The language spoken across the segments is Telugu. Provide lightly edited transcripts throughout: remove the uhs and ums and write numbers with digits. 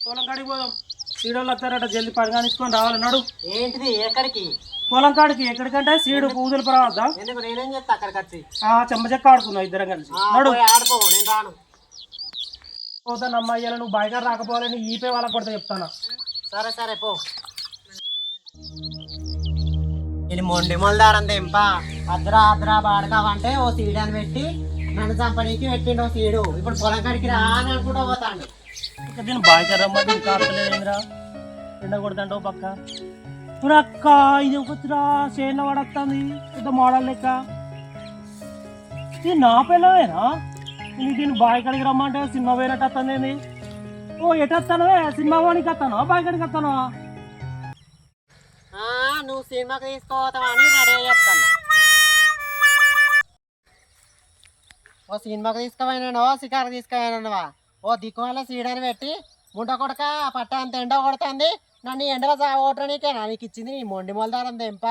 పొలం కాడికి పోదాం. సీడోళ్ళు వస్తారట, జల్ది పడగానించుకొని రావాలన్నాడు. ఏంటిది ఎక్కడికి? పొలం కాడికి. ఎక్కడికంటే సీడు పూజలు పడవద్దాం. ఎందుకు నేనేం చేస్తా అక్కడికి వచ్చి? చెమ్మ చెక్క ఆడుకున్నావు ఇద్దరం కలిసి. నడు ఆడుకో, నేను రాను. పోతాను అమ్మాయిలు, నువ్వు బయట రాకపోవాలని ఈపే వాళ్ళకి కొడితే చెప్తాను. సరే సరే పో. నేను మొండి మొలదారంత ఎంపా అద్రా అద్రా బాడకావంటే ఓ సీడని పెట్టి నన్ను చంపనీకి పెట్టిండు ఓ సీడు. ఇప్పుడు పొలం కాడికి రా అని అనుకుంటూ పోతాండు. ఇక దీన్ని బయట రమ్మంటే ఇంకా ఆడలేదురా, ఎండ కొడుతుంటావు పక్క. అక్క ఇది ఒకటిరా చేనులో పడొస్తుంది పెద్ద మోడల్ లెక్క. ఇది నా పిల్లవేనా? దీన్ని బాయ్ కాడికి రమ్మంటే సినిమా పోయినట్టు వస్తుంది. ఓ ఎటు వస్తానవే? సినిమా పోనీకి వస్తాను, బాయ్ కాడికి వస్తాను. నువ్వు సినిమాకి తీసుకోవతావని రెడీ అయ్యి చెప్తాను. ఓ సినిమాకి తీసుకుపోయినాను, షికారు తీసుకుపోయినావా? ఓ దిక్కు వల్ల సీడని పెట్టి ముండ కొడక పట్ట అంత ఎండ కొడుతుంది. నన్ను ఎండలో ఓటనీకేనా నీకు ఇచ్చింది? నీ మొండి మొలదారం తెంప,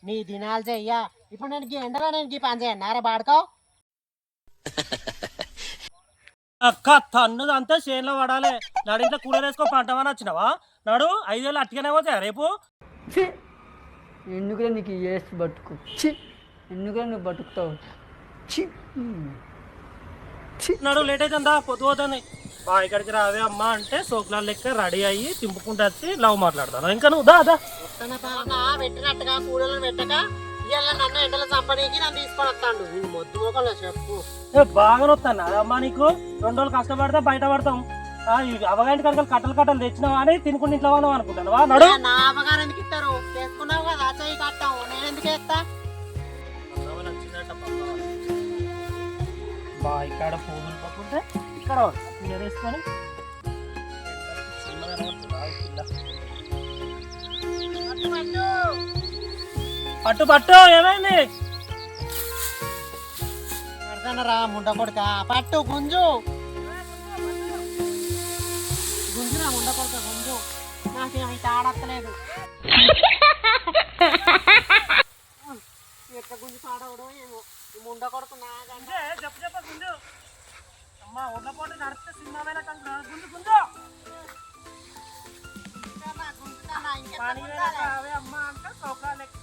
నీ దినాలు చెయ్యా. ఇప్పుడు నేను ఎండలో నేను ఈ పని చేయను నారా బాడుకో. అక్క తన్నుది అంతా చేనులో పడాలి. నాడు ఇంట్లో కూడలేసుకో పంటమని వచ్చినావా? నాడు 5 వేలు అట్టుగానే పోతాయా రేపు? ఎందుకులే నీకు వేసి బతుకు, ఎందుకులే నువ్వు బతుకుతావు. నాడు లేట్ అవుతుందా? పొద్దు పోతుంది. బాయ్ ఇక్కడికి రావే అమ్మ అంటే సోకుల లెక్క రెడీ అయ్యి తింపుకుంటూ వచ్చి లవ్ మాట్లాడతాను. ఇంకా నువ్వు దా పెట్టినట్టుగా కూడలను పెట్టక ఇవాళ నన్ను ఎండలో చంపనీకి నన్ను తీసుకొని వస్తాడు. మొద్దు మొక్కలో చెప్పు. బాగా వస్తాను అదమ్మా నీకు. 2 రోజులు కష్టపడితే బయట పడతాం. అవగాంటి కనుక కట్టలు తెచ్చినావా అని తినుకుంటే ఇంట్లో వాళ్ళం అనుకుంటాను. నడు. నా అవగాహన ఎందుకు ఇస్తారు? చేసుకున్నావు కదా చెయ్యి కట్టాం, నేను ఎందుకు వేస్తా? బాయ్ కాడ పూజలు పక్కుంటే ఇక్కడ వేసుకొని పట్టు పట్టు. ఏమైంది? పెడతానరా ముండ కొడుక, పట్టు గుంజు గుంజురా ముండ కొడుక గుంజు. నాకేమి తాడత్తలేదు. ఎట్లా గుంజు తాడవడు ఏమో ఈ ముండ కొడుకు. నాకంటే చెప్ప గుంజు అమ్మా. ఉన్న పోటీ నడిస్తే సినిమా వేళ గుంజు గుంజు అమ్మా అంటే సౌకా లెక్క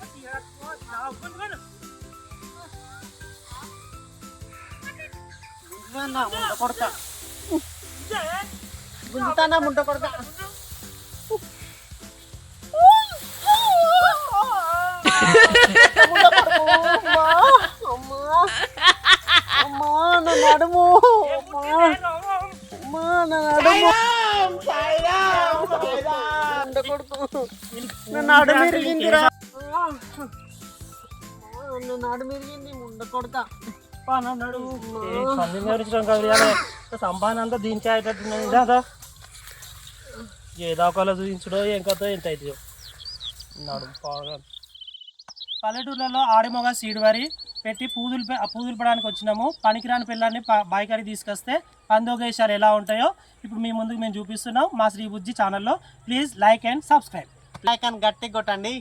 ముండ కొడుక గుంజుతానా ముండ కొడుక. అమ్మా నా నడుము, అమ్మా నా నడుము, నాడు మిరిగిందిరా, నాడు మిరిగింది ముండ కొడుక. సంపాదన అంతా దీనికే అయ్యేటట్టున్నది కదా. ఏదో ఒకళ్ళు చూపించడో ఏం కథో ఎంత అవుతుందో. నడు పల్లెటూర్లలో ఆడిమొగ సీడ్ వరి పెట్టి పూజలు పడడానికి వచ్చినాము. పనికిరాని పిల్లల్ని బాయికాడికి తీసుకొస్తే పందోగేశాలు ఎలా ఉంటాయో ఇప్పుడు మీ ముందుకు మేము చూపిస్తున్నాం మా శ్రీ బుజ్జి ఛానల్లో. Please like and subscribe. Like అని గట్టి కొట్టండి.